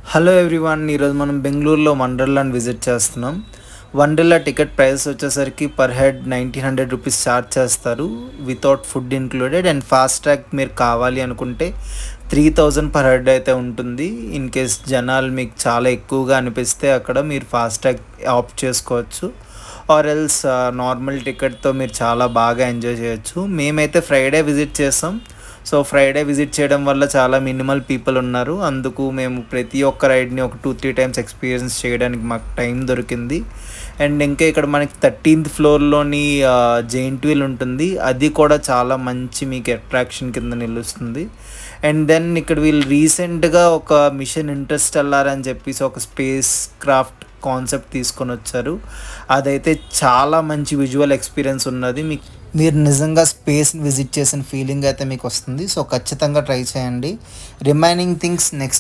Hello everyone, ఈరోజు మనం బెంగళూరులో వండర్లాండ్ విజిట్ చేస్తున్నాం. వండర్లా టికెట్ ప్రైస్ వచ్చేసరికి పర్ హెడ్ 1900 రూపీస్ ఛార్జ్ చేస్తారు, without food included. And fast track మీరు కావాలి అనుకుంటే 3000 పర్ హెడ్ అయితే ఉంటుంది. ఇన్ కేస్ జనాలు మీకు చాలా ఎక్కువగా అనిపిస్తే అక్కడ మీరు ఫాస్ట్ ట్రాక్ ఆప్ట్ చేసుకోవచ్చు. ఆర్ ఎల్స్ నార్మల్ టికెట్తో మీరు చాలా బాగా ఎంజాయ్ చేయొచ్చు. మేమైతే ఫ్రైడే విజిట్ చేసాం. సో ఫ్రైడే విజిట్ చేయడం వల్ల చాలా మినిమల్ పీపుల్ ఉన్నారు. అందుకు మేము ప్రతి ఒక్క రైడ్ని ఒక 2-3 టైమ్స్ ఎక్స్పీరియన్స్ చేయడానికి మాకు టైం దొరికింది. అండ్ ఇంకా ఇక్కడ మనకి 13th ఫ్లోర్లోని జెయింట్ వీల్ ఉంటుంది. అది కూడా చాలా మంచి మీకు అట్రాక్షన్ కింద నిలుస్తుంది. అండ్ దెన్ ఇక్కడ వీళ్ళు రీసెంట్గా ఒక మిషన్ ఇంటర్స్టెల్లార్ అని చెప్పేసి ఒక స్పేస్ క్రాఫ్ట్ కాన్సెప్ట్ తీసుకొని వచ్చారు. అదైతే చాలా మంచి విజువల్ ఎక్స్పీరియన్స్ ఉన్నది. మీరు నిజంగా స్పేస్ని విజిట్ చేసిన ఫీలింగ్ అయితే మీకు వస్తుంది. సో ఖచ్చితంగా ట్రై చేయండి. Remaining things next